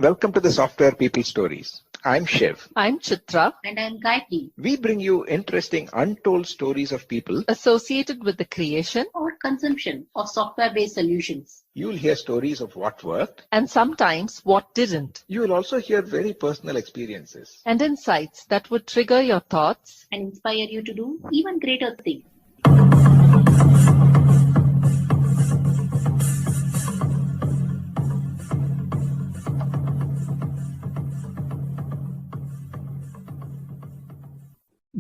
Welcome to the Software People Stories. I'm Shiv. I'm Chitra. And I'm Gayatri. We bring you interesting, untold stories of people Associated with the creation or consumption of software-based solutions. You'll hear stories of what worked and sometimes what didn't. You will also hear very personal experiences and insights that would trigger your thoughts and inspire you to do even greater things.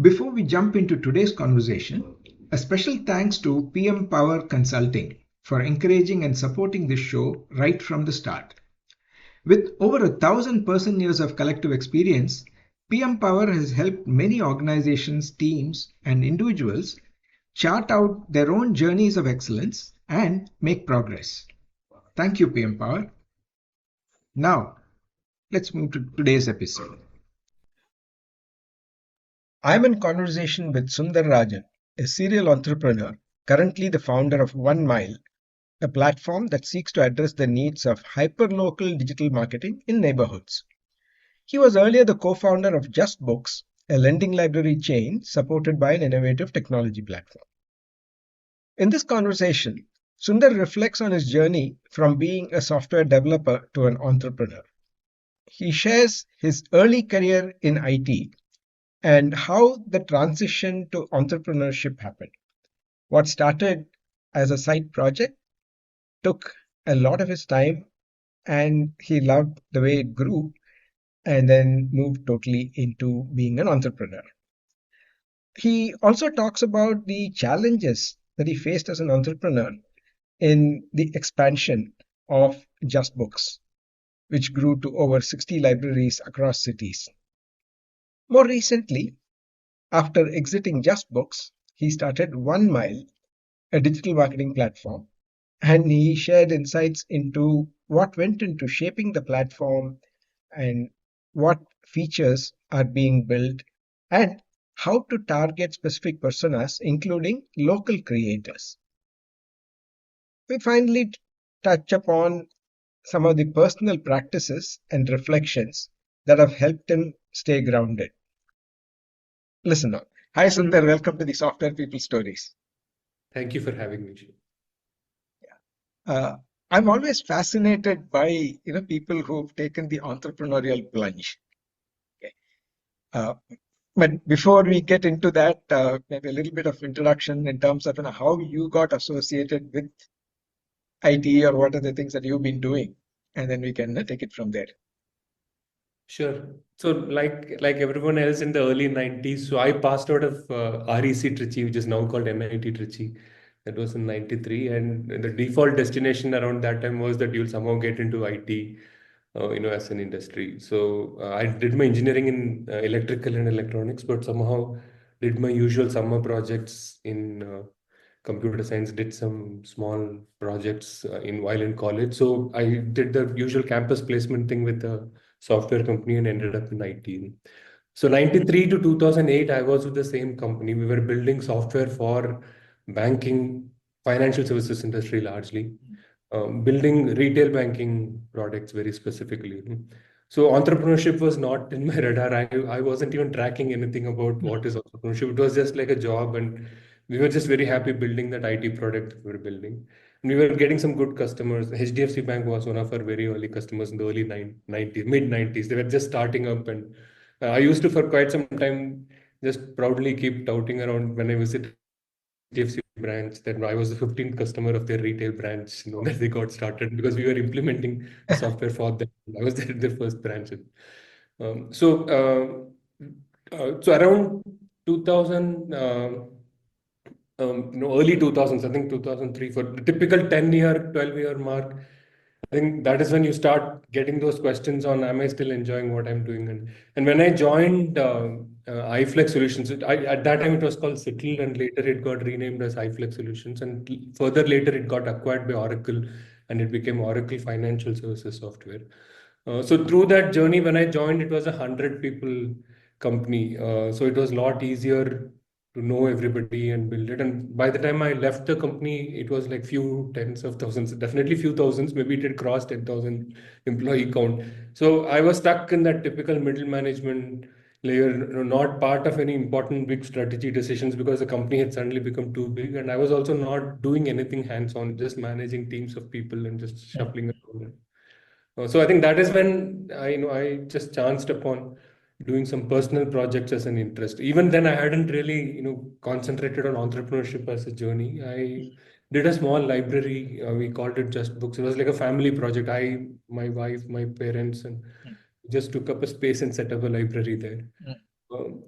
Before we jump into today's conversation, a special thanks to PM Power Consulting for encouraging and supporting this show right from the start. With over 1,000 person years of collective experience, PM Power has helped many organizations, teams, and individuals chart out their own journeys of excellence and make progress. Thank you, PM Power. Now, let's move to today's episode. I'm in conversation with Sundar Rajan, a serial entrepreneur, currently the founder of OneMyle, a platform that seeks to address the needs of hyperlocal digital marketing in neighborhoods. He was earlier the co-founder of JustBooks, a lending library chain supported by an innovative technology platform. In this conversation, Sundar reflects on his journey from being a software developer to an entrepreneur. He shares his early career in IT and how the transition to entrepreneurship happened. What started as a side project took a lot of his time, and he loved the way it grew and then moved totally into being an entrepreneur. He also talks about the challenges that he faced as an entrepreneur in the expansion of JustBooks, which grew to over 60 libraries across cities. More recently, after exiting JustBooks, he started OneMyle, a digital marketing platform, and he shared insights into what went into shaping the platform and what features are being built and how to target specific personas, including local creators. We finally touch upon some of the personal practices and reflections that have helped him stay grounded. Listen on. Hi, Sundar. Welcome to the Software People Stories. Thank you for having me. I'm always fascinated by people who've taken the entrepreneurial plunge. Okay. But before we get into that, maybe a little bit of introduction in terms of how you got associated with IT or what are the things that you've been doing, and then we can take it from there. Sure. So like everyone else in the early 90s, so I passed out of REC Trichy, which is now called MIT Trichy. That was in 93, and the default destination around that time was that you'll somehow get into IT, as an industry. So I did my engineering in electrical and electronics, but somehow did my usual summer projects in computer science, did some small projects while in college. So I did the usual campus placement thing with a software company and ended up in IT. So 93 to 2008, I was with the same company. We were building software for banking, financial services industry largely, building retail banking products very specifically. So entrepreneurship was not in my radar. I wasn't even tracking anything about what is entrepreneurship. It was just like a job, and we were just very happy building that IT product we were building. And we were getting some good customers. HDFC Bank was one of our very early customers in the early 90s, mid 90s. They were just starting up, and I used to for quite some time just proudly keep touting around when I visit HDFC branch that I was the 15th customer of their retail branch, that they got started because we were implementing the software for them. I was their first branch. So around 2000, early 2000s, I think 2003, for the typical 10-year, 12-year mark, I think that is when you start getting those questions on, am I still enjoying what I'm doing? And when I joined iFlex Solutions, at that time it was called Settle, and later it got renamed as iFlex Solutions. And further later it got acquired by Oracle, and it became Oracle Financial Services Software. So through that journey, when I joined, it was a 100 people company. So it was a lot easier to know everybody and build it. And by the time I left the company, it was like few tens of thousands, definitely few thousands, maybe it had crossed 10,000 employee count. So I was stuck in that typical middle management layer, not part of any important big strategy decisions because the company had suddenly become too big. And I was also not doing anything hands-on, just managing teams of people and just shuffling around. So I think that is when I just chanced upon doing some personal projects as an interest. Even then, I hadn't really, concentrated on entrepreneurship as a journey. I did a small library. We called it JustBooks. It was like a family project. My wife, my parents, and just took up a space and set up a library there.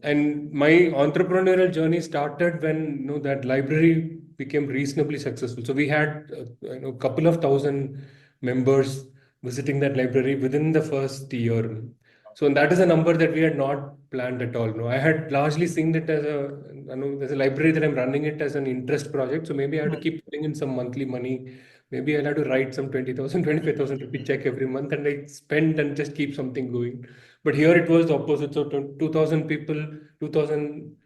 And my entrepreneurial journey started when that library became reasonably successful. So we had a couple of thousand members visiting that library within the first year. So that is a number that we had not planned at all. No, I had largely seen it as as a library that I'm running it as an interest project. So maybe I have to keep putting in some monthly money. Maybe I'll have to write some 20,000, 25,000 rupee check every month and I spend and just keep something going. But here it was the opposite. So 2,000 people, 2,000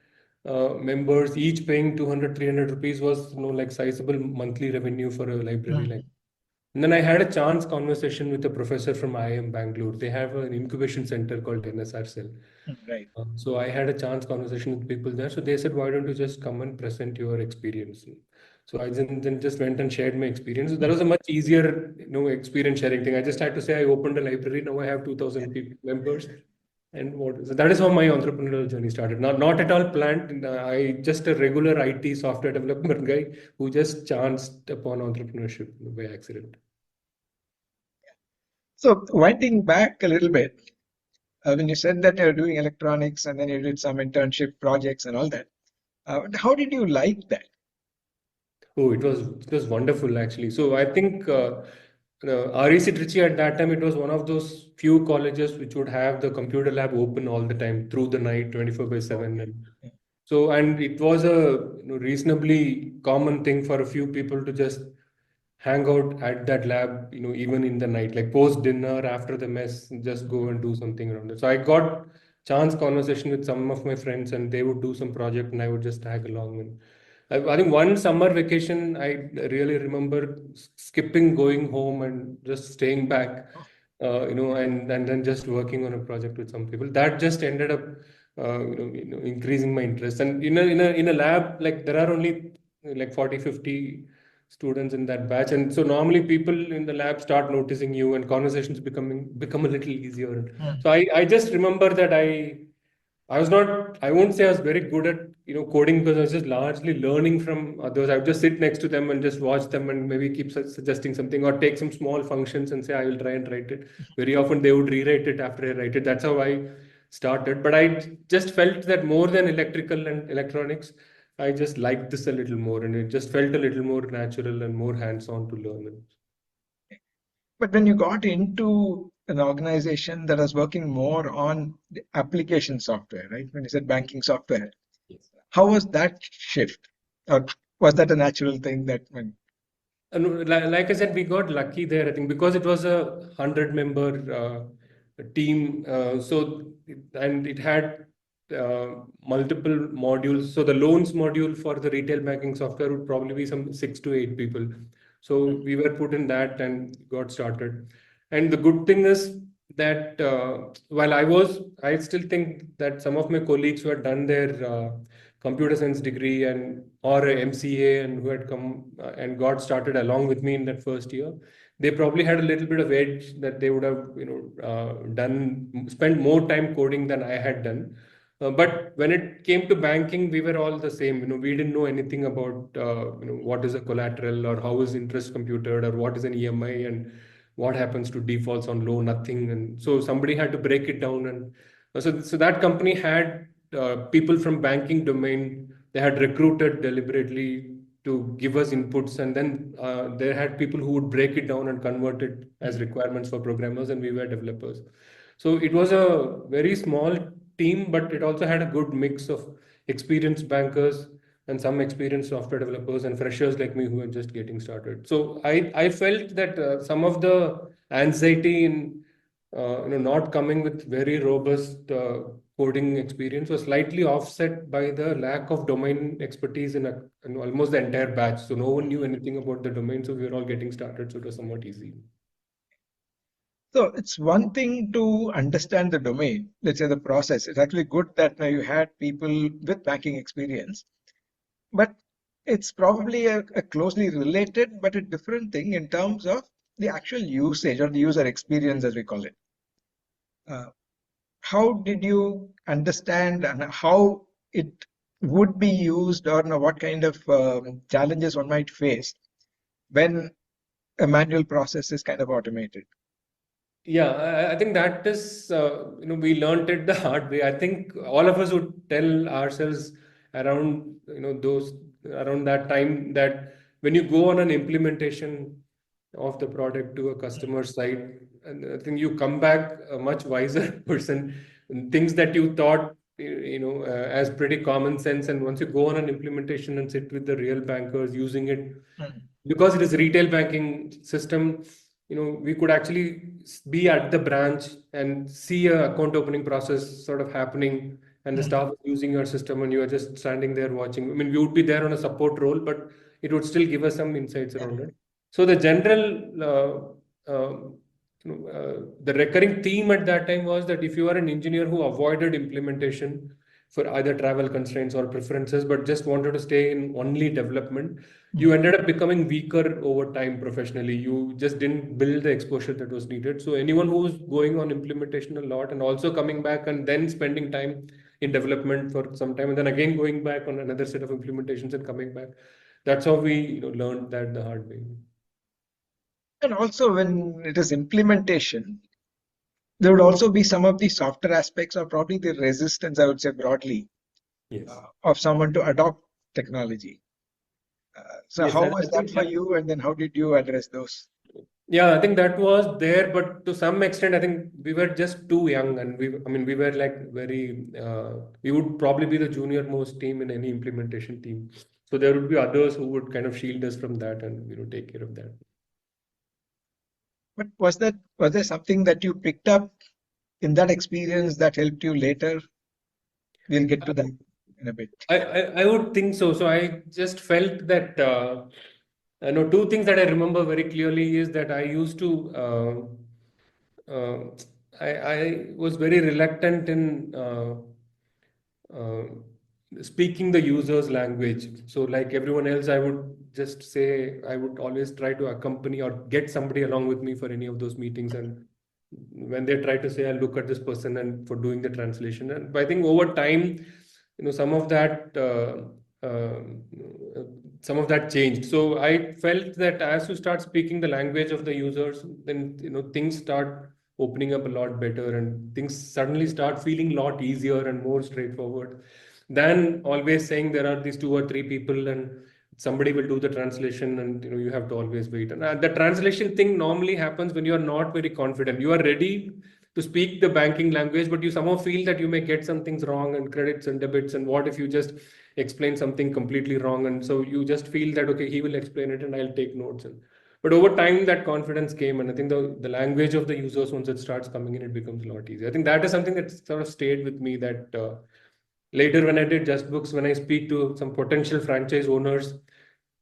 members, each paying 200, 300 rupees was like sizable monthly revenue for a library like. And then I had a chance conversation with a professor from IIM Bangalore. They have an incubation center called NSR Cell. Right. So I had a chance conversation with people there. So they said, why don't you just come and present your experience? So I then just went and shared my experience. So that was a much easier, experience sharing thing. I just had to say I opened a library. Now I have 2,000 people, members. And so that is how my entrepreneurial journey started. Not at all planned. I just a regular IT software developer guy who just chanced upon entrepreneurship by accident. So winding back a little bit, when you said that you're doing electronics and then you did some internship projects and all that, how did you like that? Oh, it was wonderful actually. So I think REC Trichy at that time it was one of those few colleges which would have the computer lab open all the time through the night, 24/7. And so and it was a reasonably common thing for a few people to just hang out at that lab, even in the night, like post dinner after the mess, just go and do something around it. So I got chance conversation with some of my friends, and they would do some project, and I would just tag along. And I think one summer vacation, I really remember skipping going home and just staying back, and then just working on a project with some people. That just ended up, increasing my interest. And in a lab, like there are only like 40, 50 students in that batch, and so normally people in the lab start noticing you, and conversations become a little easier. So I just remember that I was not, I won't say I was very good at, coding because I was just largely learning from others. I would just sit next to them and just watch them and maybe keep suggesting something or take some small functions and say, I will try and write it. Very often they would rewrite it after I write it. That's how I started. But I just felt that more than electrical and electronics, I just liked this a little more and it just felt a little more natural and more hands-on to learn it. But when you got into an organization that was working more on the application software, right? When you said banking software, how was that shift? Or was that a natural thing that when And like I said, we got lucky there, I think, because it was a 100-member team. And it had multiple modules. So the loans module for the retail banking software would probably be some 6 to 8 people. So we were put in that and got started. And the good thing is that while I still think that some of my colleagues who had done their computer science degree and or a MCA and who had come and got started along with me in that first year, they probably had a little bit of edge that they would have spent more time coding than I had done. But when it came to banking, we were all the same. We didn't know anything about what is a collateral or how is interest computed or what is an EMI and what happens to defaults on loan, nothing. And so somebody had to break it down. And so that company had people from banking domain. They had recruited deliberately to give us inputs, and then they had people who would break it down and convert it as requirements for programmers, and we were developers. So it was a very small team, but it also had a good mix of experienced bankers and some experienced software developers and freshers like me who were just getting started. So I felt that some of the anxiety in not coming with very robust coding experience was slightly offset by the lack of domain expertise in almost the entire batch. So no one knew anything about the domain, so we were all getting started, so it was somewhat easy. So it's one thing to understand the domain, let's say the process. It's actually good that now you had people with banking experience, but it's probably a closely related but a different thing in terms of the actual usage or the user experience, as we call it. How did you understand and how it would be used, or what kind of challenges one might face when a manual process is kind of automated? Yeah, I think that is, we learned it the hard way. I think all of us would tell ourselves around, around that time that when you go on an implementation of the product to a customer site, and I think you come back a much wiser person. And things that you thought, as pretty common sense, and once you go on an implementation and sit with the real bankers using it, because it is a retail banking system, we could actually be at the branch and see a account opening process sort of happening, and the staff is using your system, and you are just standing there watching. I mean, we would be there on a support role, but it would still give us some insights around it. So the general, the recurring theme at that time was that if you are an engineer who avoided implementation for either travel constraints or preferences, but just wanted to stay in only development, you ended up becoming weaker over time professionally. You just didn't build the exposure that was needed. So anyone who's going on implementation a lot and also coming back and then spending time in development for some time and then again going back on another set of implementations and coming back, that's how we learned that the hard way. And also, when it is implementation, there would also be some of the softer aspects, or probably the resistance, I would say broadly, Yes. of someone to adopt technology. So Yes, how and I was that think for you, and then how did you address those? yeah, I think that was there, but to some extent, I think we were just too young, and we were like very, we would probably be the junior most team in any implementation team. So there would be others who would kind of shield us from that and take care of that. But was there something that you picked up in that experience that helped you later? We'll get to that in a bit. I would think so. So I just felt that two things that I remember very clearly is that I used to I was very reluctant in uh, speaking the user's language. So like everyone else, I would just say I would always try to accompany or get somebody along with me for any of those meetings. And when they try to say, I'll look at this person and for doing the translation. And I think over time, some of that changed. So I felt that as you start speaking the language of the users, then things start opening up a lot better, and things suddenly start feeling a lot easier and more straightforward than always saying there are these 2 or 3 people and somebody will do the translation, and you have to always wait. And the translation thing normally happens when you are not very confident. You are ready to speak the banking language, but you somehow feel that you may get some things wrong and credits and debits, and what if you just explain something completely wrong, and so you just feel that okay, he will explain it and I'll take notes. But over time that confidence came, and I think the language of the users, once it starts coming in, it becomes a lot easier. I think that is something that sort of stayed with me, that later when I did JustBooks, when I speak to some potential franchise owners,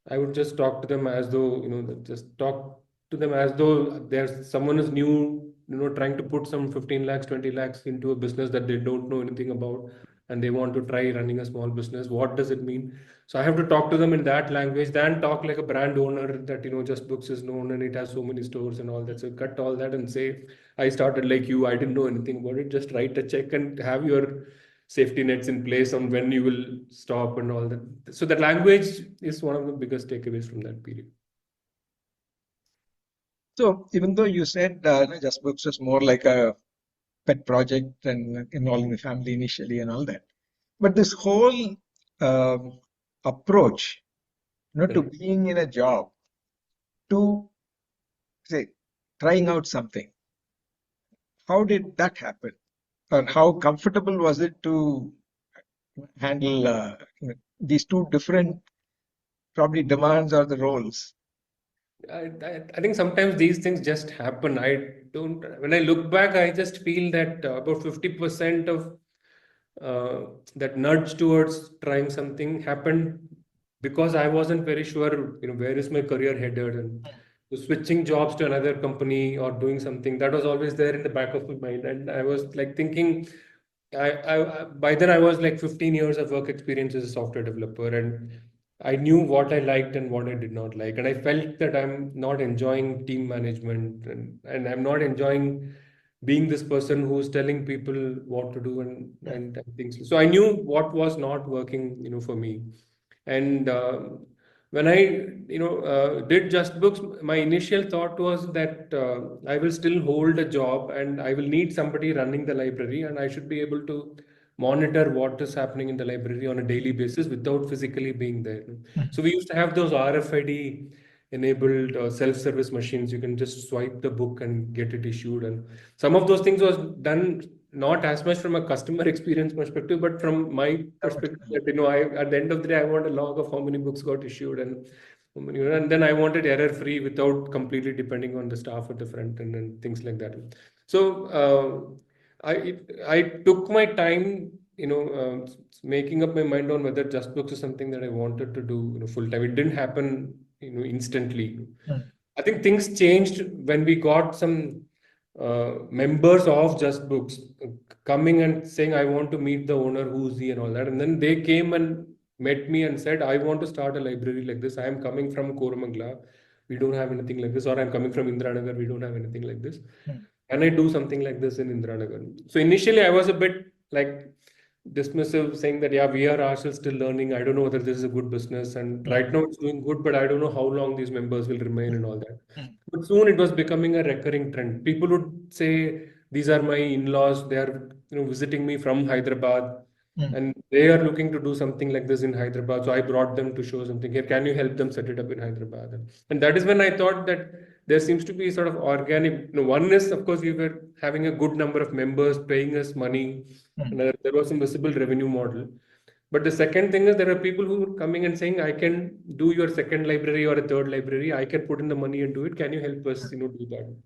I would just talk to them as though, just talk to them as though there's someone is new, trying to put some 15 lakhs, 20 lakhs into a business that they don't know anything about, and they want to try running a small business. What does it mean? So I have to talk to them in that language, then talk like a brand owner that, JustBooks is known and it has so many stores and all that. So cut all that and say, I started like you, I didn't know anything about it. Just write a check and have your safety nets in place on when you will stop and all that. So the language is one of the biggest takeaways from that period. So even though you said JustBooks was more like a pet project and involving the family initially and all that, but this whole approach, to being in a job, to say trying out something, how did that happen? Or how comfortable was it to handle these two different probably demands or the roles? I think sometimes these things just happen. When I look back, I just feel that about 50% of that nudge towards trying something happened because I wasn't very sure, where is my career headed, and so switching jobs to another company or doing something that was always there in the back of my mind. And I was like thinking, by then I was like 15 years of work experience as a software developer, and I knew what I liked and what I did not like. And I felt that I'm not enjoying team management, and I'm not enjoying being this person who's telling people what to do and things. So I knew what was not working, for me. And when I, did JustBooks, my initial thought was that I will still hold a job and I will need somebody running the library, and I should be able to monitor what is happening in the library on a daily basis without physically being there. So we used to have those RFID enabled self-service machines. You can just swipe the book and get it issued. And some of those things was done not as much from a customer experience perspective, but from my perspective that, at the end of the day, I want a log of how many books got issued and how many, and then I want it error-free without completely depending on the staff at the front end and things like that. So I took my time, making up my mind on whether JustBooks is something that I wanted to do, full time. It didn't happen, instantly. I think things changed when we got some members of JustBooks coming and saying, I want to meet the owner, who's he, and all that. And then they came and met me and said, I want to start a library like this. I am coming from Koramangala. We don't have anything like this. Or I'm coming from Indiranagar. We don't have anything like this. Can I do something like this in Indiranagar? So initially, I was a bit like dismissive, saying that, yeah, we are ourselves still learning. I don't know whether this is a good business. And right now it's doing good, but I don't know how long these members will remain and all that. But soon it was becoming a recurring trend. People would say, these are my in-laws. They are, visiting me from Hyderabad. And they are looking to do something like this in Hyderabad. So I brought them to show something here. Can you help them set it up in Hyderabad? And that is when I thought that there seems to be sort of organic. One is, of course, we were having a good number of members paying us money. And there was some visible revenue model. But the second thing is there are people who are coming and saying, I can do your second library or a third library. I can put in the money and do it. Can you help us, do that?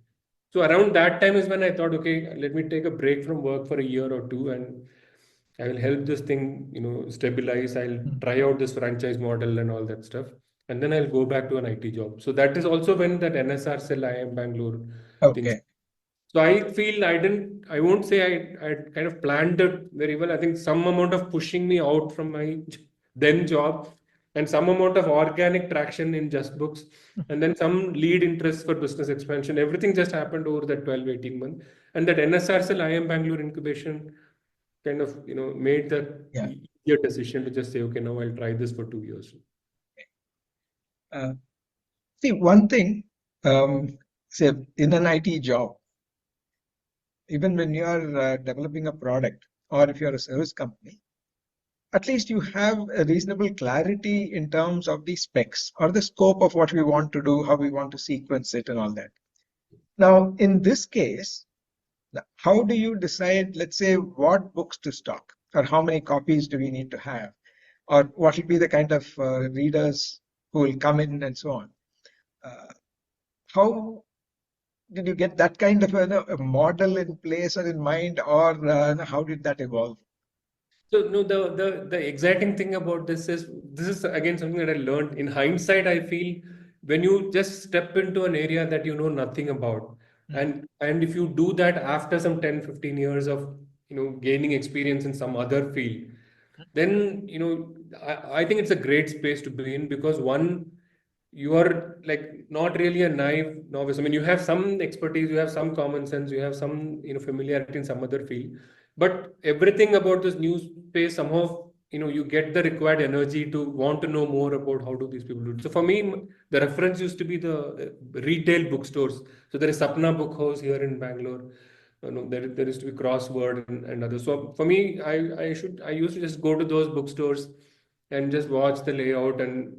So around that time is when I thought, okay, let me take a break from work for a year or two, and I will help this thing, stabilize. I'll try out this franchise model and all that stuff. And then I'll go back to an IT job. So that is also when that NSR cell IIM Bangalore things. Okay. So I feel I won't say I kind of planned it very well. I think some amount of pushing me out from my then job and some amount of organic traction in JustBooks and then some lead interest for business expansion. Everything just happened over that 12, 18 months. And that NSR cell IIM Bangalore incubation kind of, made that easier decision to just say, okay, now I'll try this for 2 years. See, one thing, say in an IT job, even when you are developing a product or if you're a service company, at least you have a reasonable clarity in terms of the specs or the scope of what we want to do, how we want to sequence it and all that. Now, in this case, how do you decide, let's say, what books to stock or how many copies do we need to have or what will be the kind of readers who will come in and so on? How did you get that kind of a model in place or in mind, or how did that evolve? So no, the exciting thing about this is again something that I learned in hindsight. I feel when you just step into an area that you know nothing about, and if you do that after some 10, 15 years of gaining experience in some other field, then I think it's a great space to be in because one, you are like not really a naive novice. I mean, you have some expertise, you have some common sense, you have some familiarity in some other field, but everything about this new space somehow you get the required energy to want to know more about how do these people do it. So for me, the reference used to be the retail bookstores. So there is Sapna Book House here in Bangalore. There used to be Crossword and others. So for me, I used to just go to those bookstores and just watch the layout and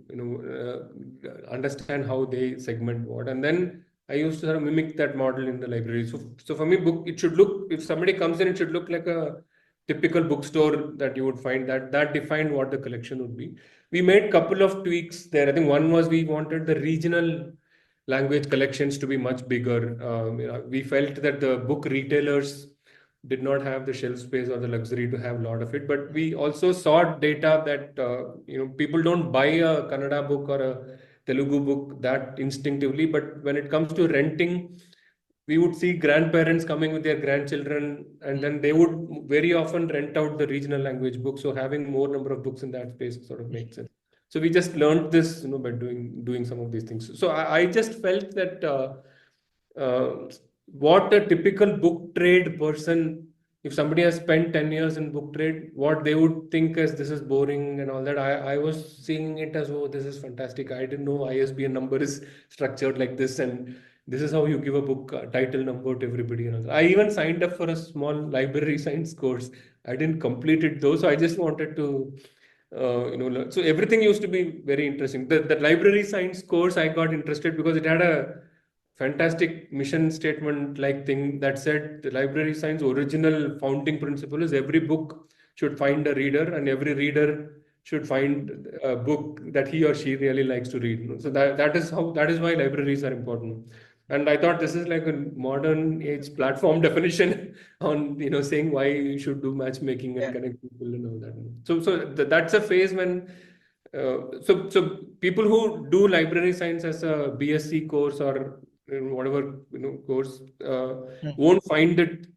understand how they segment what, and then I used to sort of mimic that model in the library. So for me, it should look, if somebody comes in, it should look like a typical bookstore that you would find. That defined what the collection would be. We made a couple of tweaks there. I think one was we wanted the regional language collections to be much bigger. We felt that the book retailers did not have the shelf space or the luxury to have a lot of it. But we also saw data that people don't buy a Kannada book or a Telugu book that instinctively. But when it comes to renting, we would see grandparents coming with their grandchildren, and then they would very often rent out the regional language books. So having more number of books in that space sort of makes sense. So we just learned this, by doing some of these things. So I just felt that what a typical book trade person, if somebody has spent 10 years in book trade, what they would think as this is boring and all that. I was seeing it as, oh, this is fantastic. I didn't know ISBN number is structured like this, and this is how you give a book title number to everybody. And all. I even signed up for a small library science course. I didn't complete it though, so I just wanted to learn. So everything used to be very interesting. The library science course, I got interested because it had a fantastic mission statement like thing that said the library science original founding principle is every book should find a reader, and every reader should find a book that he or she really likes to read. So that is why libraries are important. And I thought this is like a modern age platform definition on saying why you should do matchmaking and connect people and all that. So that's a phase when so people who do library science as a BSc course or whatever course won't find it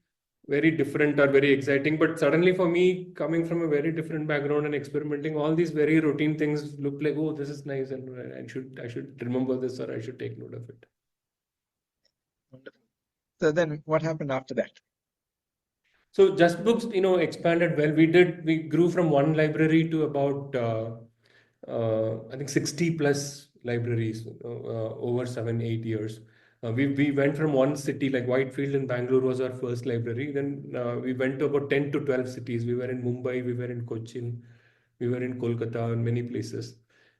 very different or very exciting. But suddenly for me, coming from a very different background and experimenting, all these very routine things look like, oh, this is nice, and I should remember this, or I should take note of it. Wonderful. So then what happened after that? So JustBooks, expanded well. We grew from one library to about I think 60 plus libraries over 7-8 years. We went from one city like Whitefield in Bangalore was our first library. Then we went to about 10 to 12 cities. We were in Mumbai, we were in Cochin, we were in Kolkata, and many places.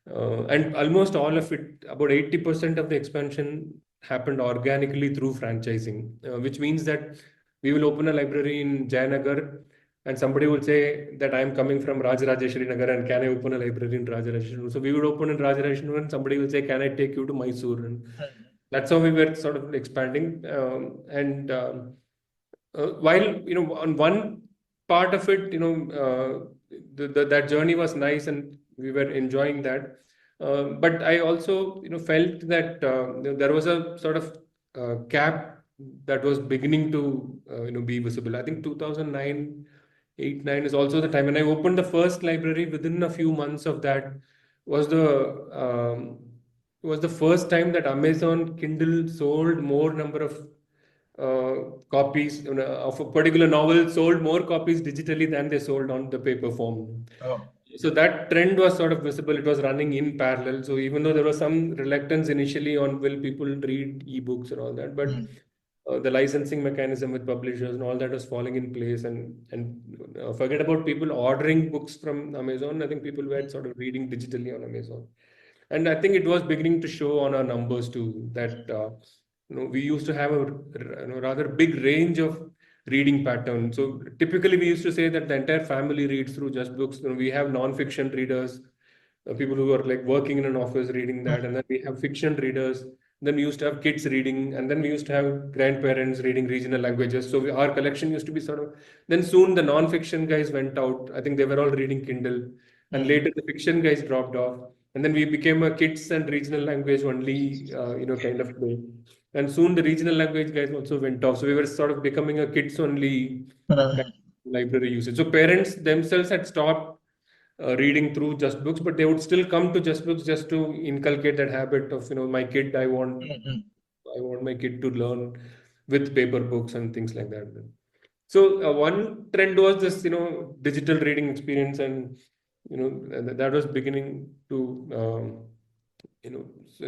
And almost all of it, about 80% of the expansion happened organically through franchising, which means that we will open a library in Jayanagar, and somebody will say that I'm coming from Rajarajeshwari Nagar and can I open a library in Rajarajeshwari? So we would open in Rajarajeshwari, and somebody will say, can I take you to Mysore? And that's how we were sort of expanding. While on one part of it, that journey was nice and we were enjoying that. But I also felt that there was a sort of gap that was beginning to be visible. I think 2009, 8, 9 is also the time when I opened the first library. Within a few months of that was the first time that Amazon Kindle sold more number of copies of a particular novel, sold more copies digitally than they sold on the paper form. Oh. So that trend was sort of visible. It was running in parallel. So even though there was some reluctance initially on will people read ebooks and all that, but the licensing mechanism with publishers and all that was falling in place. And forget about people ordering books from Amazon. I think people were sort of reading digitally on Amazon. And I think it was beginning to show on our numbers too, that we used to have a rather big range of reading pattern. So typically we used to say that the entire family reads through JustBooks. We have non-fiction readers, people who are like working in an office reading that, and then we have fiction readers. Then we used to have kids reading, and then we used to have grandparents reading regional languages. So our collection used to be sort of. Then soon the non-fiction guys went out. I think they were all reading Kindle, and later the fiction guys dropped off, and then we became a kids and regional language only, kind of play. And soon the regional language guys also went off. So we were sort of becoming a kids only kind of library usage. So parents themselves had stopped reading through JustBooks, but they would still come to JustBooks just to inculcate that habit of my kid. I want my kid to learn with paper books and things like that. So one trend was this digital reading experience, and that was beginning to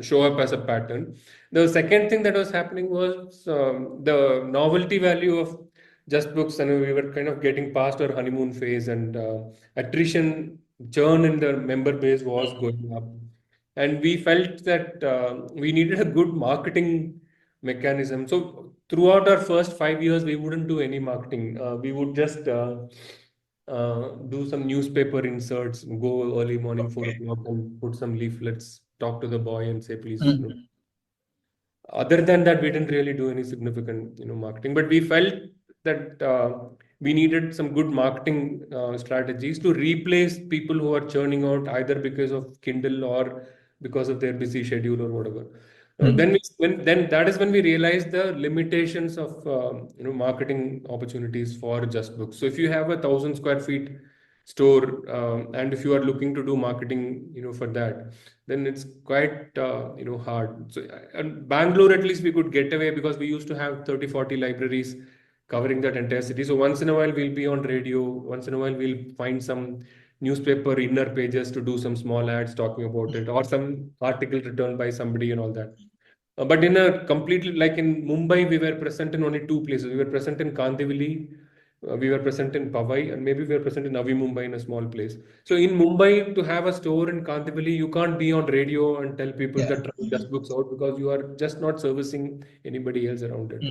show up as a pattern. The second thing that was happening was the novelty value of JustBooks, and we were kind of getting past our honeymoon phase, and attrition churn in the member base was going up, and we felt that we needed a good marketing mechanism. So throughout our first 5 years, we wouldn't do any marketing. We would just do some newspaper inserts, go early morning 4 o'clock and put some leaflets, talk to the boy and say, please. other than that, we didn't really do any significant, marketing. But we felt that we needed some good marketing strategies to replace people who are churning out either because of Kindle or because of their busy schedule or whatever. Then that is when we realized the limitations of marketing opportunities for JustBooks. So if you have 1,000 square feet store, and if you are looking to do marketing, for that, then it's quite hard. So and Bangalore, at least we could get away because we used to have 30-40 libraries covering that entire city. So once in a while we'll be on radio, once in a while we'll find some newspaper inner pages to do some small ads talking about it, or some article written by somebody and all that. But in a completely, like in Mumbai, we were present in only two places. We were present in Kandivali, we were present in Powai, and maybe we were present in Navi Mumbai in a small place. So in Mumbai, to have a store in Kandivali, you can't be on radio and tell people that try JustBooks out, because you are just not servicing anybody else around it.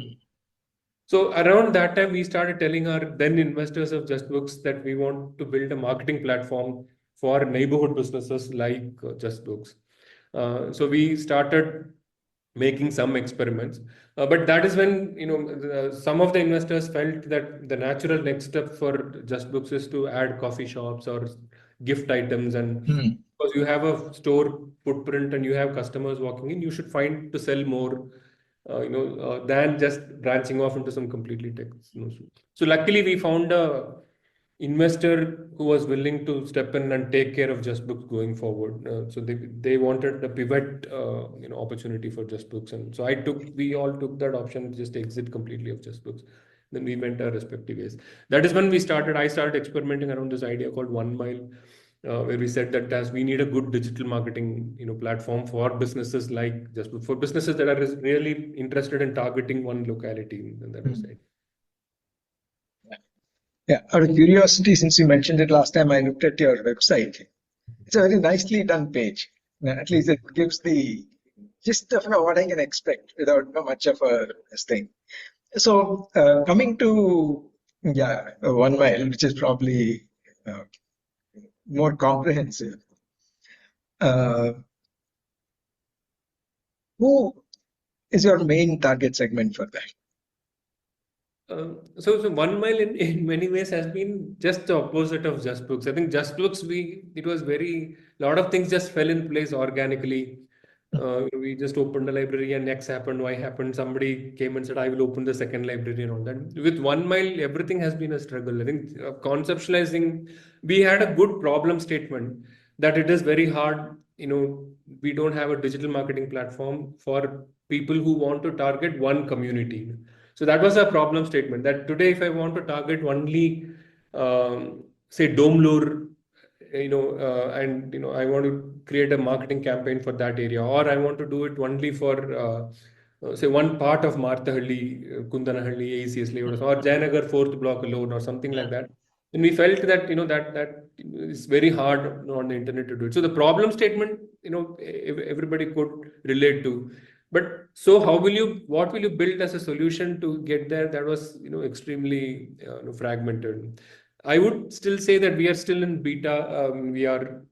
So around that time, we started telling our then investors of JustBooks that we want to build a marketing platform for neighborhood businesses like JustBooks. So we started making some experiments. But that is when some of the investors felt that the natural next step for JustBooks is to add coffee shops or gift items, and because you have a store footprint and you have customers walking in, you should find to sell more, than just branching off into some completely tech. So luckily we found a investor who was willing to step in and take care of JustBooks going forward. So they wanted a pivot, opportunity for JustBooks, and so we all took that option, just exit completely of JustBooks. Then we went our respective ways. That is when I started experimenting around this idea called OneMyle, where we said that as we need a good digital marketing, platform for businesses like JustBooks, for businesses that are really interested in targeting one locality, and that was it. Yeah, out of curiosity, since you mentioned it last time, I looked at your website. It's a very nicely done page. At least it gives the gist of what I can expect without much of a thing. So coming to OneMyle, which is probably more comprehensive. Who is your main target segment for that? So OneMyle in many ways has been just the opposite of JustBooks. I think JustBooks, a lot of things just fell in place organically. We just opened a library and X happened, Y happened. Somebody came and said, I will open the second library and all that. With OneMyle, everything has been a struggle. I think conceptualizing, we had a good problem statement that it is very hard. We don't have a digital marketing platform for people who want to target one community. So that was a problem statement, that today, if I want to target only, say, Domlur, and I want to create a marketing campaign for that area, or I want to do it only for, say, one part of Marthahalli, Kundanahalli, AECS layout, or Jayanagar 4th block alone, or something like that. And we felt that that is very hard on the internet to do it. So the problem statement, everybody could relate to. But so what will you build as a solution to get there? That was extremely fragmented. I would still say that we are still in beta. We are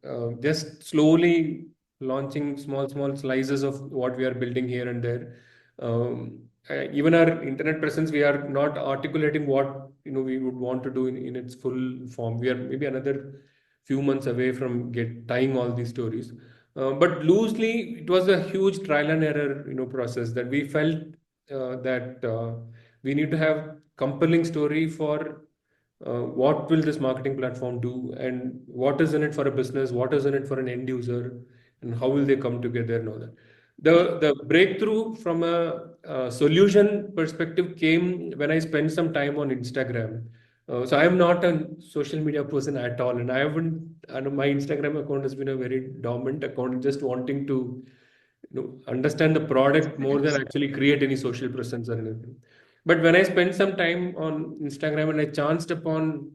just slowly launching small slices of what we are building here and there. Even our internet presence, we are not articulating what we would want to do in its full form. We are maybe another few months away from tying all these stories. But loosely, it was a huge trial and error, process, that we felt that we need to have compelling story for what will this marketing platform do, and what is in it for a business, what is in it for an end user, and how will they come together and all that. The breakthrough from a solution perspective came when I spent some time on Instagram. So I am not a social media person at all, and my Instagram account has been a very dormant account, just wanting to understand the product more than actually create any social presence or anything. But when I spent some time on Instagram and I chanced upon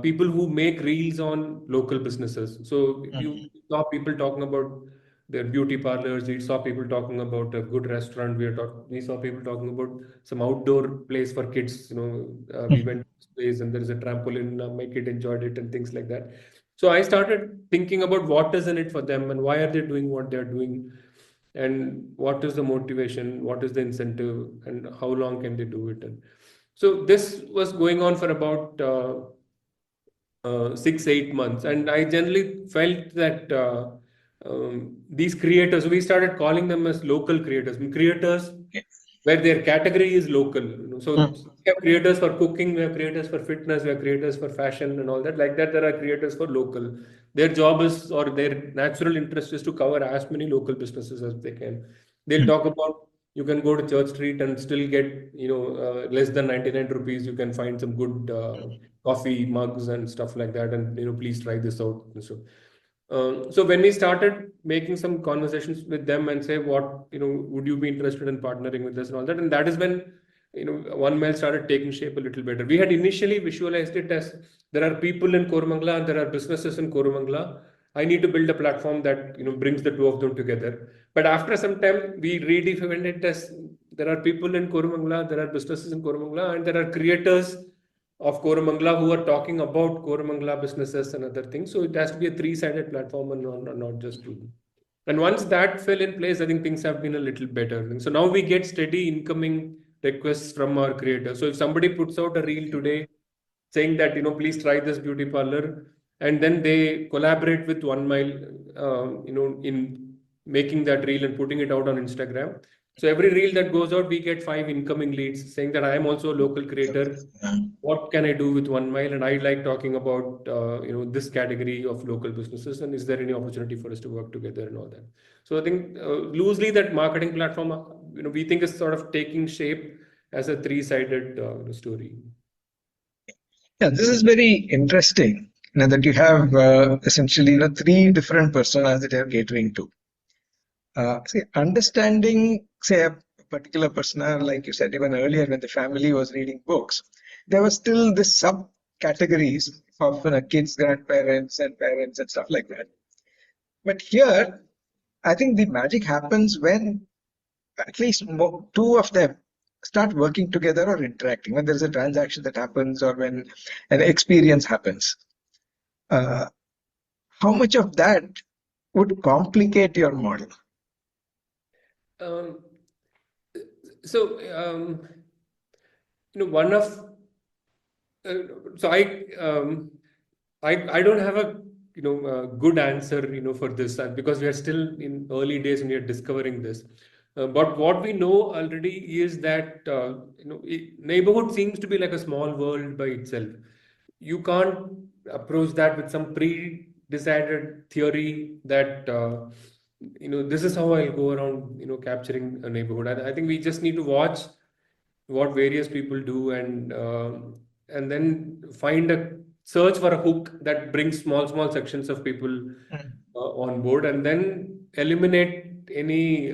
people who make reels on local businesses. So you saw people talking about their beauty parlors. We saw people talking about a good restaurant. We saw people talking about some outdoor place for kids. We went to this place and there is a trampoline. My kid enjoyed it and things like that. So I started thinking about what is in it for them and why are they doing what they're doing. and what is the motivation, what is the incentive, and how long can they do it. And so this was going on for about 6-8 months, and I generally felt that these creators, we started calling them as local creators. I mean, creators where their category is local. So we have creators for cooking, we have creators for fitness, we have creators for fashion and all that. Like that, there are creators for local. Their job is, or their natural interest is to cover as many local businesses as they can. They'll talk about, you can go to Church Street and still get, less than 99 rupees. You can find some good coffee mugs and stuff like that. And, please try this out. So when we started making some conversations with them and say, what, would you be interested in partnering with us and all that? And that is when, OneMyle started taking shape a little better. We had initially visualized it as there are people in Koramangala and there are businesses in Koramangala. I need to build a platform that, brings the two of them together. But after some time, we redefined it as there are people in Koramangala, there are businesses in Koramangala, and there are creators of Koramangala who are talking about Koramangala businesses and other things. So it has to be a three-sided platform and not just two. And once that fell in place, I think things have been a little better. So now we get steady incoming requests from our creators. So if somebody puts out a reel today saying that, please try this beauty parlor, and then they collaborate with OneMyle, in making that reel and putting it out on Instagram. So every reel that goes out, we get 5 incoming leads saying that I am also a local creator. What can I do with OneMyle? And I like talking about this category of local businesses, and is there any opportunity for us to work together and all that. So I think loosely that marketing platform, we think is sort of taking shape as a three-sided story. Yeah, this is very interesting. Now that you have essentially 3 different personas that you're catering to. See, understanding, say, a particular persona, like you said, even earlier when the family was reading books, there was still this subcategories of kids, grandparents, and parents, and stuff like that. But here, I think the magic happens when at least 2 of them start working together or interacting, when there's a transaction that happens or when an experience happens. How much of that would complicate your model? One of so I don't have a good answer for this because we are still in early days and we are discovering this. But what we know already is that neighborhood seems to be like a small world by itself. You can't approach that with some pre-decided theory that this is how I'll go around capturing a neighborhood. I think we just need to watch what various people do and then find a search for a hook that brings small sections of people on board, and then eliminate any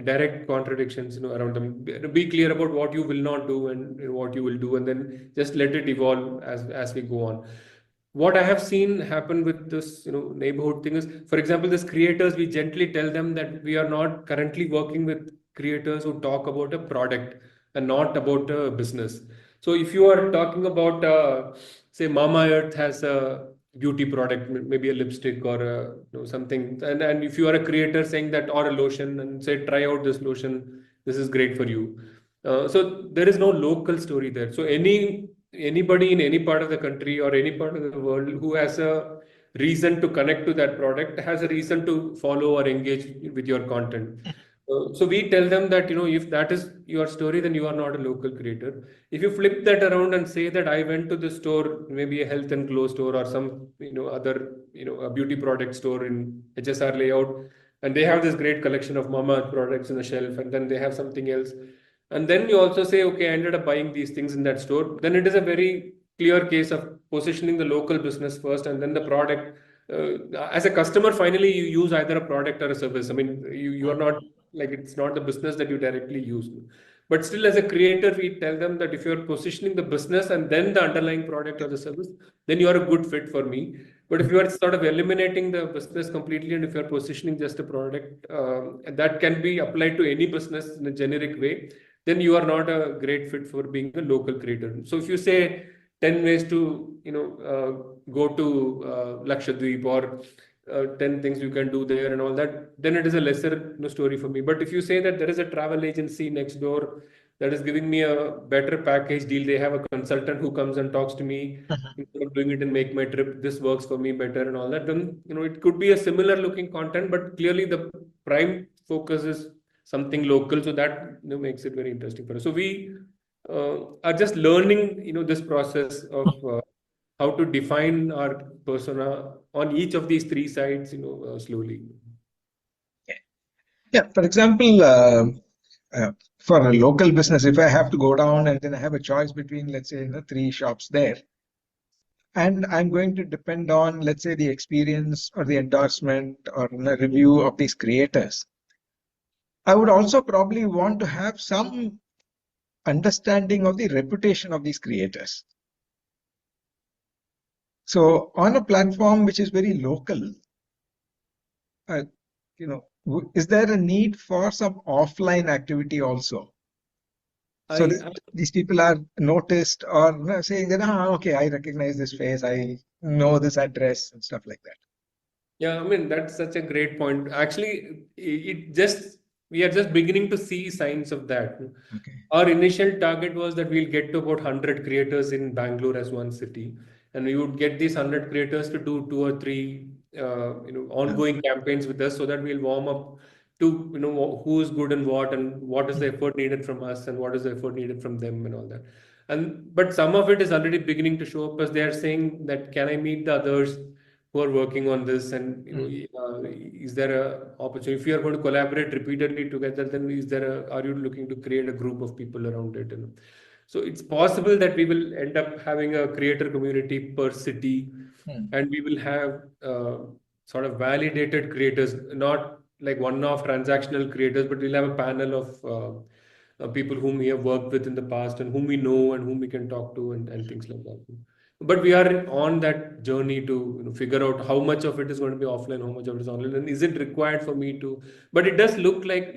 direct contradictions around them. Be clear about what you will not do and what you will do, and then just let it evolve as we go on. What I have seen happen with this neighborhood thing is, for example, this creators, we gently tell them that we are not currently working with creators who talk about a product and not about a business. So if you are talking about say Mama Earth has a beauty product, maybe a lipstick or something, and if you are a creator saying that, or a lotion, and say try out this lotion, this is great for you. So there is no local story there. So anybody in any part of the country or any part of the world who has a reason to connect to that product has a reason to follow or engage with your content. So we tell them that, if that is your story, then you are not a local creator. If you flip that around and say that I went to the store, maybe a health and glow store or some, other, a beauty product store in HSR layout, and they have this great collection of Mama products on the shelf, and then they have something else. And then you also say, okay, I ended up buying these things in that store. Then it is a very clear case of positioning the local business first and then the product. As a customer, finally, you use either a product or a service. I mean, you are not like, it's not the business that you directly use. But still, as a creator, we tell them that if you're positioning the business and then the underlying product or the service, then you are a good fit for me. But if you are sort of eliminating the business completely, and if you're positioning just a product, and that can be applied to any business in a generic way, then you are not a great fit for being a local creator. So if you say 10 ways to go to Lakshadweep, or 10 things you can do there and all that, then it is a lesser story for me. But if you say that there is a travel agency next door that is giving me a better package deal, they have a consultant who comes and talks to me instead of doing it and make my trip, this works for me better and all that, then it could be a similar looking content, but clearly the prime focus is something local, so that makes it very interesting for us. So we are just learning this process of how to define our persona on each of these three sides slowly. Yeah, for example, for a local business, if I have to go down and then I have a choice between, let's say, three shops there, and I'm going to depend on, let's say, the experience or the endorsement or the review of these creators, I would also probably want to have some understanding of the reputation of these creators. So on a platform which is very local, is there a need for some offline activity also? So these people are noticed or saying that, okay, I recognize this face, I know this address and stuff like that. Yeah, I mean, that's such a great point. Actually, we are just beginning to see signs of that. Okay. Our initial target was that we'll get to about 100 creators in Bangalore as one city, and we would get these 100 creators to do 2 or 3 ongoing campaigns with us, so that we'll warm up to who's good and what is the effort needed from us and what is the effort needed from them and all that. But some of it is already beginning to show up, as they are saying that, can I meet the others who are working on this, and is there a opportunity? If you are going to collaborate repeatedly together, then are you looking to create a group of people around it? So it's possible that we will end up having a creator community per city, and we will have sort of validated creators, not like one-off transactional creators, but we'll have a panel of people whom we have worked with in the past and whom we know and whom we can talk to and things like that. But we are on that journey to figure out how much of it is going to be offline, how much of it is online, and is it required for me to? But it does look like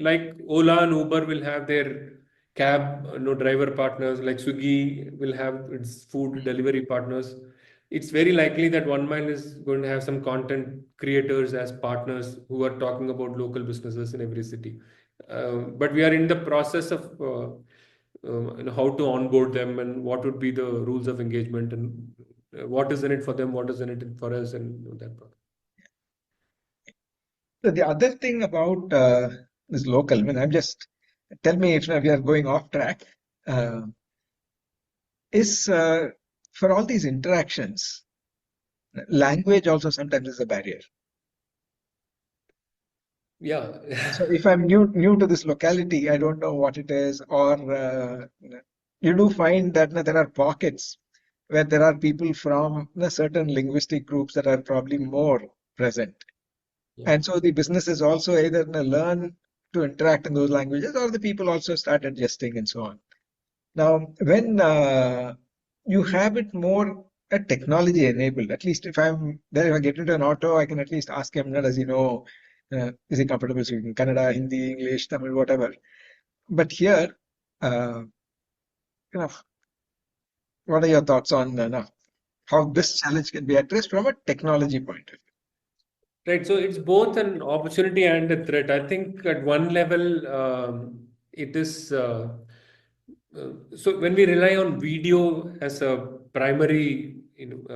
Ola and Uber will have their cab driver partners, like Swiggy will have its food delivery partners. It's very likely that OneMyle is going to have some content creators as partners who are talking about local businesses in every city. But we are in the process of how to onboard them and what would be the rules of engagement and what is in it for them, what is in it for us, and that part. So the other thing about this local, tell me if we are going off track, is for all these interactions, language also sometimes is a barrier. Yeah. So if I'm new to this locality, I don't know what it is, or you do find that there are pockets where there are people from certain linguistic groups that are probably more present. Yeah. And so the businesses also either learn to interact in those languages, or the people also start adjusting and so on. Now, when you have it more technology enabled, at least if I'm there, if I get into an auto, I can at least ask him, does he know, is he comfortable speaking Kannada, Hindi, English, Tamil, whatever. But here, what are your thoughts on how this challenge can be addressed from a technology point of view? Right. So it's both an opportunity and a threat. I think at one level, it is. So when we rely on video as a primary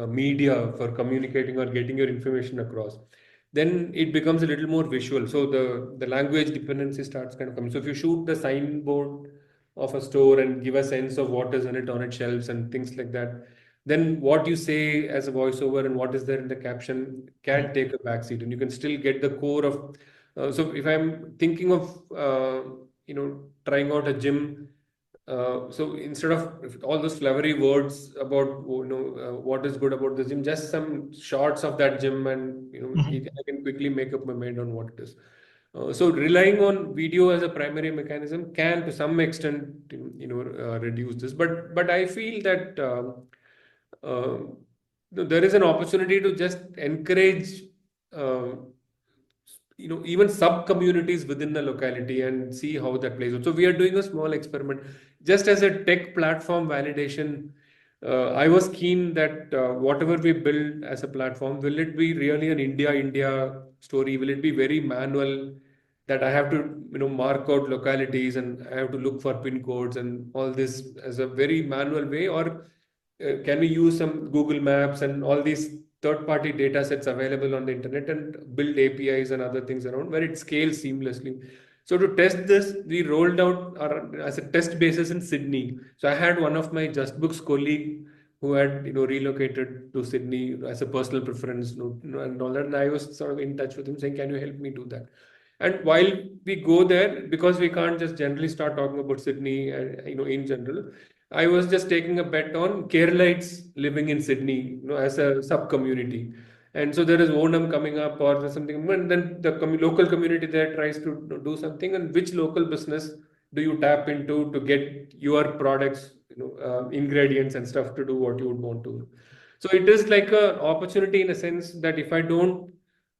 media for communicating or getting your information across, then it becomes a little more visual. So the language dependency starts kind of coming. So if you shoot the signboard of a store and give a sense of what is in it on its shelves and things like that, then what you say as a voiceover and what is there in the caption can take a backseat, and you can still get the core of. So if I'm thinking of trying out a gym. So instead of all those flowery words about what is good about the gym, just some shots of that gym, and I can quickly make up my mind on what it is. So relying on video as a primary mechanism can, to some extent, reduce this. But I feel that there is an opportunity to just encourage. Even sub communities within the locality and see how that plays out. So we are doing a small experiment just as a tech platform validation. I was keen that whatever we build as a platform, will it be really an India story? Will it be very manual that I have to, mark out localities and I have to look for pin codes and all this as a very manual way, or can we use some Google Maps and all these third-party data sets available on the internet and build APIs and other things around where it scales seamlessly? So to test this, we rolled out as a test basis in Sydney. So I had one of my JustBooks colleague who had relocated to Sydney as a personal preference, and all that. And I was sort of in touch with him saying, "Can you help me do that?" And while we go there, because we can't just generally start talking about Sydney, in general, I was just taking a bet on Keralites living in Sydney, as a sub community. And so there is Onam coming up or something, and then the local community there tries to do something. And which local business do you tap into to get your products, ingredients and stuff to do what you would want to? So it is like an opportunity in a sense that if I don't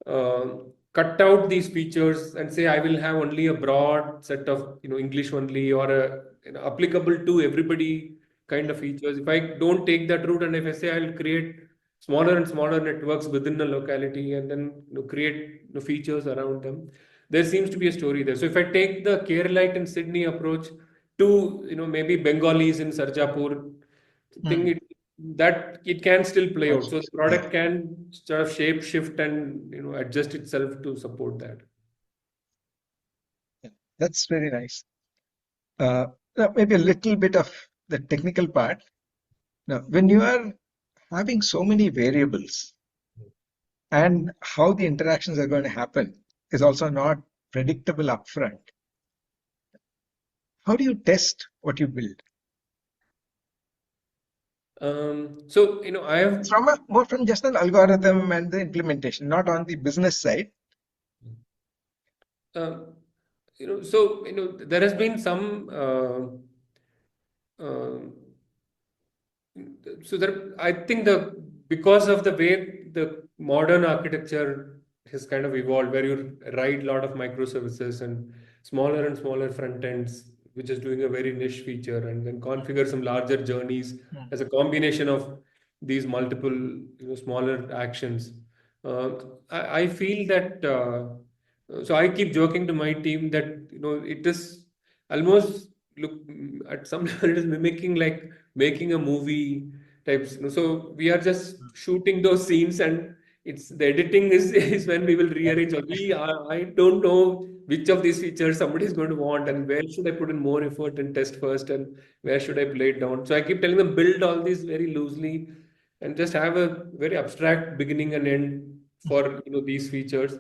uh, cut out these features and say I will have only a broad set of English only or a applicable to everybody kind of features. If I don't take that route and if I say I'll create smaller and smaller networks within a locality and then create features around them, there seems to be a story there. So if I take the Keralite in Sydney approach to maybe Bengalis in Sarjapur, think it can still play out. So the product can sort of shape shift and adjust itself to support that. That's very nice. Now maybe a little bit of the technical part. Now, when you are having so many variables and how the interactions are going to happen is also not predictable upfront, how do you test what you build? So I have More from just an algorithm and the implementation, not on the business side. So there has been some so that I think because of the way the modern architecture has kind of evolved, where you write a lot of microservices and smaller front ends, which is doing a very niche feature, and then configure some larger journeys as a combination of these multiple smaller actions. I feel that so I keep joking to my team that it is almost look at some level it is mimicking like making a movie types. So we are just shooting those scenes and it's the editing is when we will rearrange or I don't know which of these features somebody is going to want and where should I put in more effort and test first and where should I play it down. So I keep telling them build all these very loosely and just have a very abstract beginning and end for these features,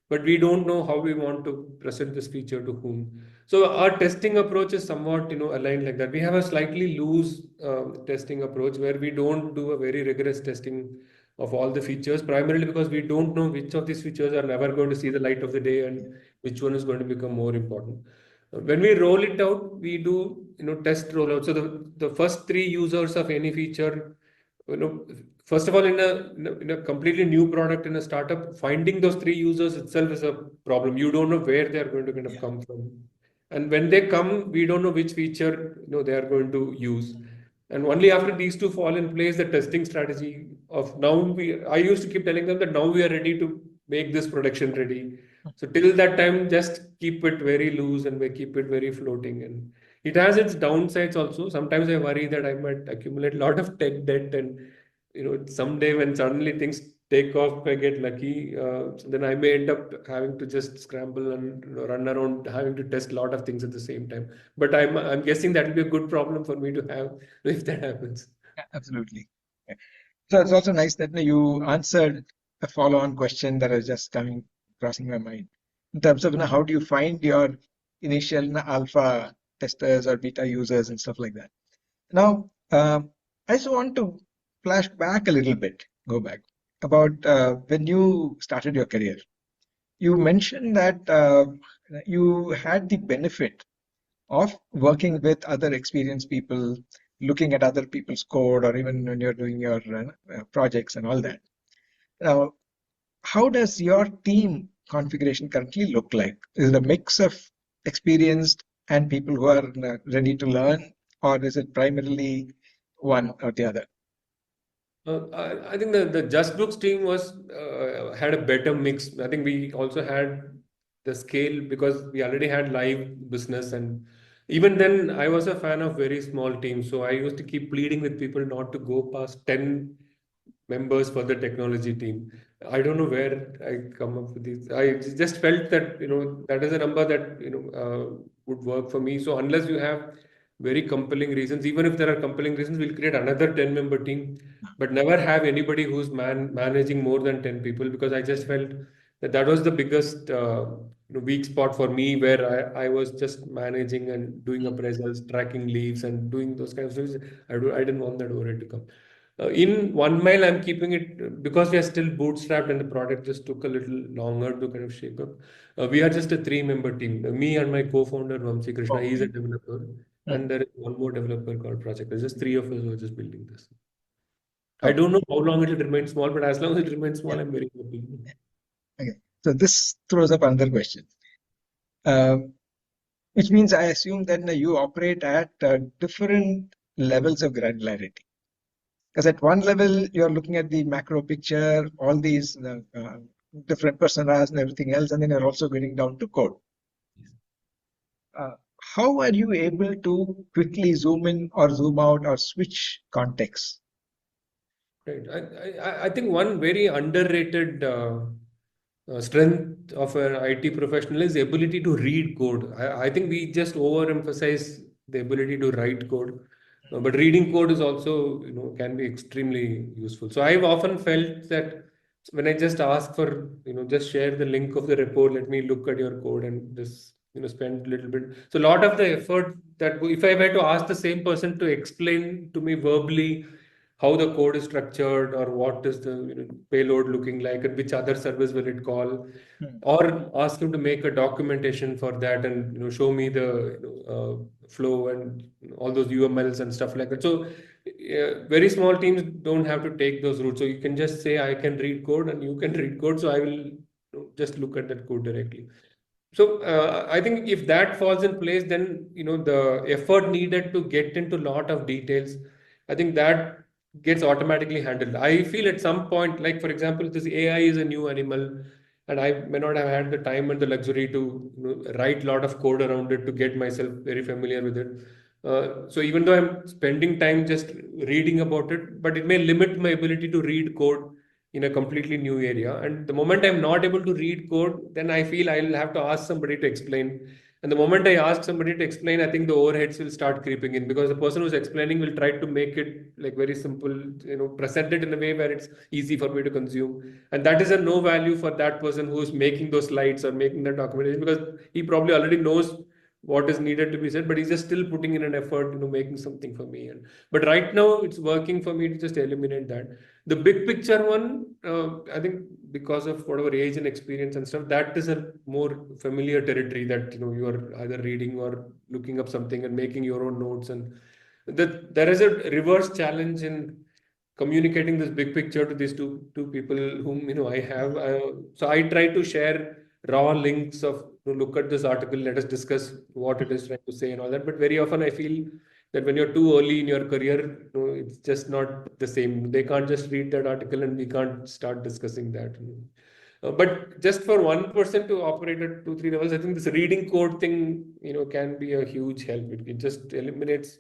but we don't know how we want to present this feature to whom. So our testing approach is somewhat aligned like that. We have a slightly loose testing approach where we don't do a very rigorous testing of all the features, primarily because we don't know which of these features are never going to see the light of the day and which one is going to become more important. When we roll it out, we do test rollout. So the first 3 users of any feature, first of all, in a completely new product in a startup, finding those 3 users itself is a problem. You don't know where they are going to kind of come from, and when they come, we don't know which feature they are going to use. And only after these two fall in place, the testing strategy of now I used to keep telling them that now we are ready to make this production ready. So till that time, just keep it very loose and we keep it very floating. And it has its downsides also. Sometimes I worry that I might accumulate a lot of tech debt and someday when suddenly things take off, I get lucky, then I may end up having to just scramble and run around having to test a lot of things at the same time. But I'm guessing that will be a good problem for me to have if that happens. Yeah, absolutely. Yeah. So it's also nice that you answered a follow-on question that was just crossing my mind in terms of how do you find your initial alpha testers or beta users and stuff like that. Now, I just want to flash back a little bit, go back about when you started your career. You mentioned that you had the benefit of working with other experienced people, looking at other people's code, or even when you're doing your projects and all that. Now, how does your team configuration currently look like? Is it a mix of experienced and people who are ready to learn, or is it primarily one or the other? I think the JustBooks team was had a better mix. I think we also had the scale because we already had live business, and even then I was a fan of very small teams. So I used to keep pleading with people not to go past 10 members for the technology team. I don't know where I come up with these. I just felt that that is a number that would work for me. So unless you have very compelling reasons, even if there are compelling reasons, we'll create another 10-member team, but never have anybody who's managing more than 10 people, because I just felt that that was the biggest weak spot for me, where I was just managing and doing appraisals, tracking leaves, and doing those kinds of things. I didn't want that overhead to come. In OneMyle, I'm keeping it because we are still bootstrapped and the product just took a little longer to kind of shape up. We are just a 3-member team. Me and my co-founder, Vamsi Krishna, he's a developer, and there is one more developer called Project. There's just 3 of us who are just building this. I don't know how long it will remain small, but as long as it remains small, I'm very happy. Okay. So this throws up another question, which means I assume that you operate at different levels of granularity. Because at one level, you're looking at the macro picture, all these different personas and everything else, and then you're also getting down to code. How are you able to quickly zoom in or zoom out or switch contexts? Right. I think one very underrated strength of an IT professional is the ability to read code. I think we just overemphasize the ability to write code, but reading code is also, can be extremely useful. So I've often felt that when I just ask for, just share the link of the report, let me look at your code and just, spend a little bit. So a lot of the effort that if I were to ask the same person to explain to me verbally how the code is structured, or what is the payload looking like, and which other service will it call, or ask him to make a documentation for that and show me the flow and all those UMLs and stuff like that. So very small teams don't have to take those routes. So you can just say, I can read code and you can read code, so I will just look at that code directly. So I think if that falls in place, then the effort needed to get into a lot of details, I think that gets automatically handled. I feel at some point, like for example, this AI is a new animal, and I may not have had the time and the luxury to write a lot of code around it to get myself very familiar with it. So even though I'm spending time just reading about it, but it may limit my ability to read code in a completely new area. And the moment I'm not able to read code, then I feel I'll have to ask somebody to explain. And the moment I ask somebody to explain, I think the overheads will start creeping in, because the person who's explaining will try to make it like very simple, present it in a way where it's easy for me to consume. And that is a no value for that person who's making those slides or making that documentation, because he probably already knows what is needed to be said, but he's just still putting in an effort, making something for me. But right now it's working for me to just eliminate that. The big picture one, I think because of whatever age and experience and stuff, that is a more familiar territory that you are either reading or looking up something and making your own notes. And there is a reverse challenge in communicating this big picture to these two people whom I have. So I try to share raw links of look at this article, let us discuss what it is trying to say and all that. But very often I feel that when you're too early in your career, it's just not the same. They can't just read that article and we can't start discussing that. But just for one person to operate at 2-3 levels, I think this reading code thing, can be a huge help. It just eliminates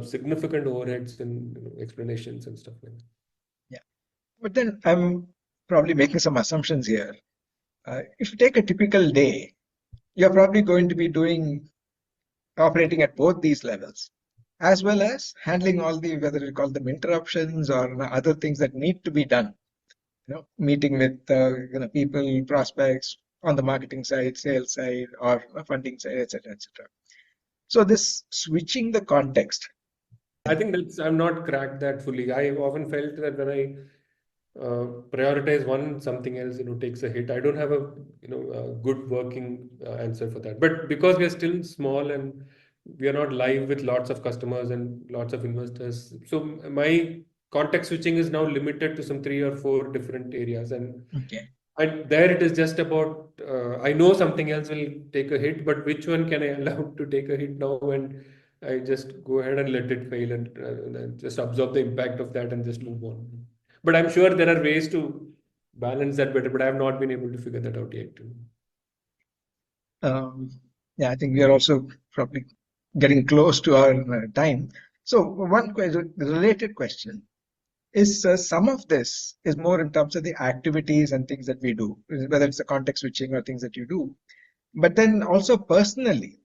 significant overheads and explanations and stuff like that. Yeah, but then I'm probably making some assumptions here. If you take a typical day, you're probably going to be operating at both these levels, as well as handling all the, whether you call them interruptions or other things that need to be done. Meeting with people, prospects on the marketing side, sales side, or funding side, etc., etc. So this switching the context. I think I've not cracked that fully. I often felt that when I prioritize one, something else, takes a hit. I don't have a good working answer for that. But because we are still small and we are not live with lots of customers and lots of investors, so my context switching is now limited to some 3 or 4 different areas. And there it is just about, I know something else will take a hit, but which one can I allow to take a hit now? And I just go ahead and let it fail and just absorb the impact of that and just move on. But I'm sure there are ways to balance that better, but I have not been able to figure that out yet. Yeah, I think we are also probably getting close to our time. So one related question is some of this is more in terms of the activities and things that we do, whether it's the context switching or things that you do. But then also personally,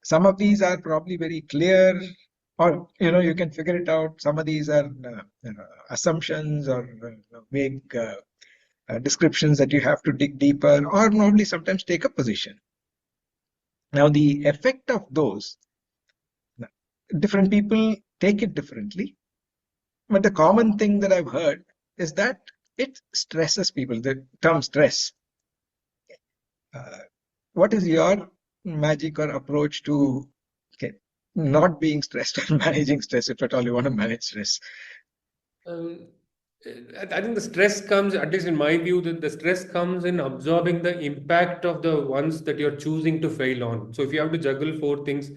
some of these are probably very clear, or you can figure it out. Some of these are assumptions or vague descriptions that you have to dig deeper, or normally sometimes take a position. Now, the effect of those, different people take it differently. But the common thing that I've heard is that it stresses people, the term stress. What is your magic or approach to not being stressed or managing stress, if at all you want to manage stress? I think the stress comes, at least in my view, that the stress comes in absorbing the impact of the ones that you're choosing to fail on. So if you have to juggle four things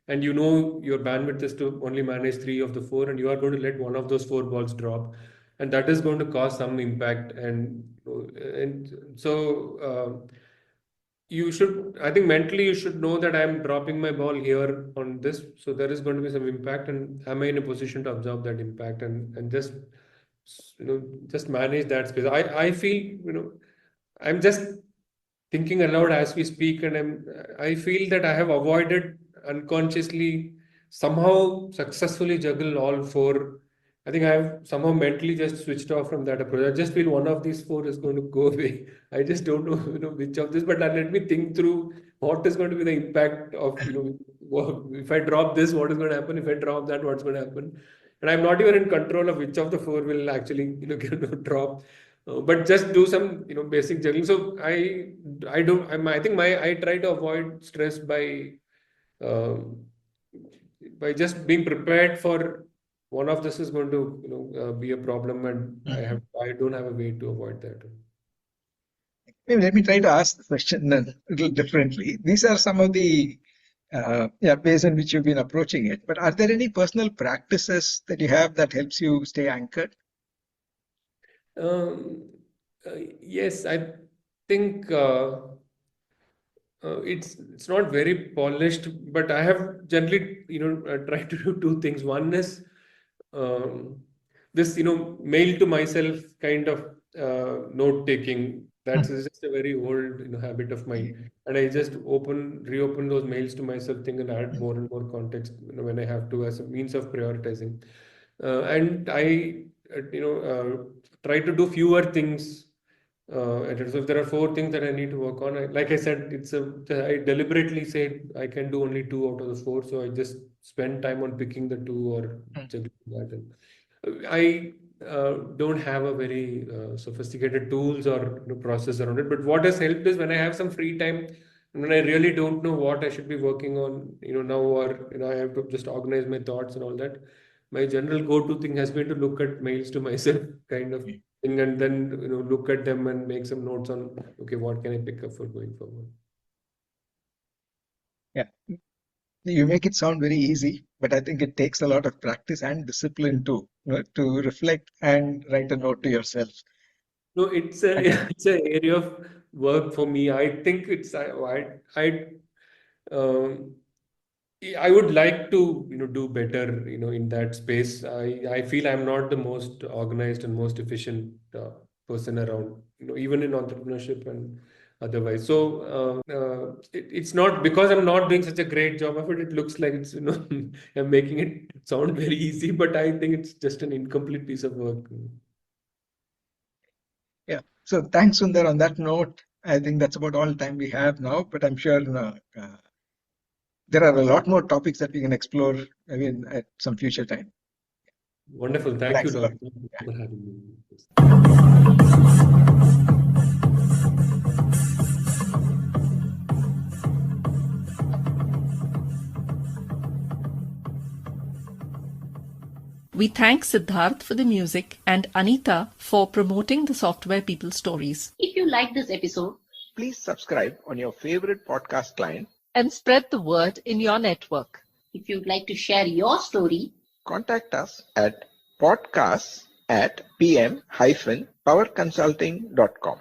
and you know your bandwidth is to only manage three of the four, and you are going to let one of those four balls drop, and that is going to cause some impact. And so you should, I think mentally you should know that I'm dropping my ball here on this, so there is going to be some impact, and am I in a position to absorb that impact and just just manage that space. I feel I'm just thinking aloud as we speak, and I feel that I have avoided unconsciously somehow successfully juggle all four. I think I have somehow mentally just switched off from that approach. I just feel one of these four is going to go away. I just don't know, which of this, but let me think through what is going to be the impact of, if I drop this, what is going to happen? If I drop that, what's going to happen? And I'm not even in control of which of the four will actually, drop. But just do some, basic juggling. So I think I try to avoid stress by just being prepared for one of this is going to be a problem, and I don't have a way to avoid that. Maybe let me try to ask the question a little differently. These are some of the ways in which you've been approaching it. But are there any personal practices that you have that helps you stay anchored? Yes, I think it's not very polished, but I have generally tried to do two things. One is this mail to myself kind of note taking. That's just a very old habit of mine, and I just reopen those mails to myself thing and add more and more context when I have to, as a means of prioritizing. And I try to do fewer things. So if there are four things that I need to work on, like I said, I deliberately say I can do only two out of the four, so I just spend time on picking the two or juggling that. And I don't have a very sophisticated tools or process around it, but what has helped is when I have some free time and when I really don't know what I should be working on, now, or I have to just organize my thoughts and all that. My general go-to thing has been to look at mails to myself, kind of thing, and then look at them and make some notes on what can I pick up for going forward. Yeah, you make it sound very easy, but I think it takes a lot of practice and discipline to reflect and write a note to yourself. No, it's an area of work for me. I think I would like to do better in that space. I feel I'm not the most organized and most efficient person around, even in entrepreneurship and otherwise. So it's not because I'm not doing such a great job of it. It looks like it's I'm making it sound very easy, but I think it's just an incomplete piece of work. Yeah. So thanks, Sundar. On that note, I think that's about all the time we have now, but I'm sure there are a lot more topics that we can explore at some future time. Wonderful. Thank you, Doctor, for having me. We thank Siddharth for the music and Anita for promoting the Software People stories. If you like this episode, Please subscribe on your favorite podcast client and spread the word in your network. If you'd like to share your story, Contact us at podcasts@pm-powerconsulting.com.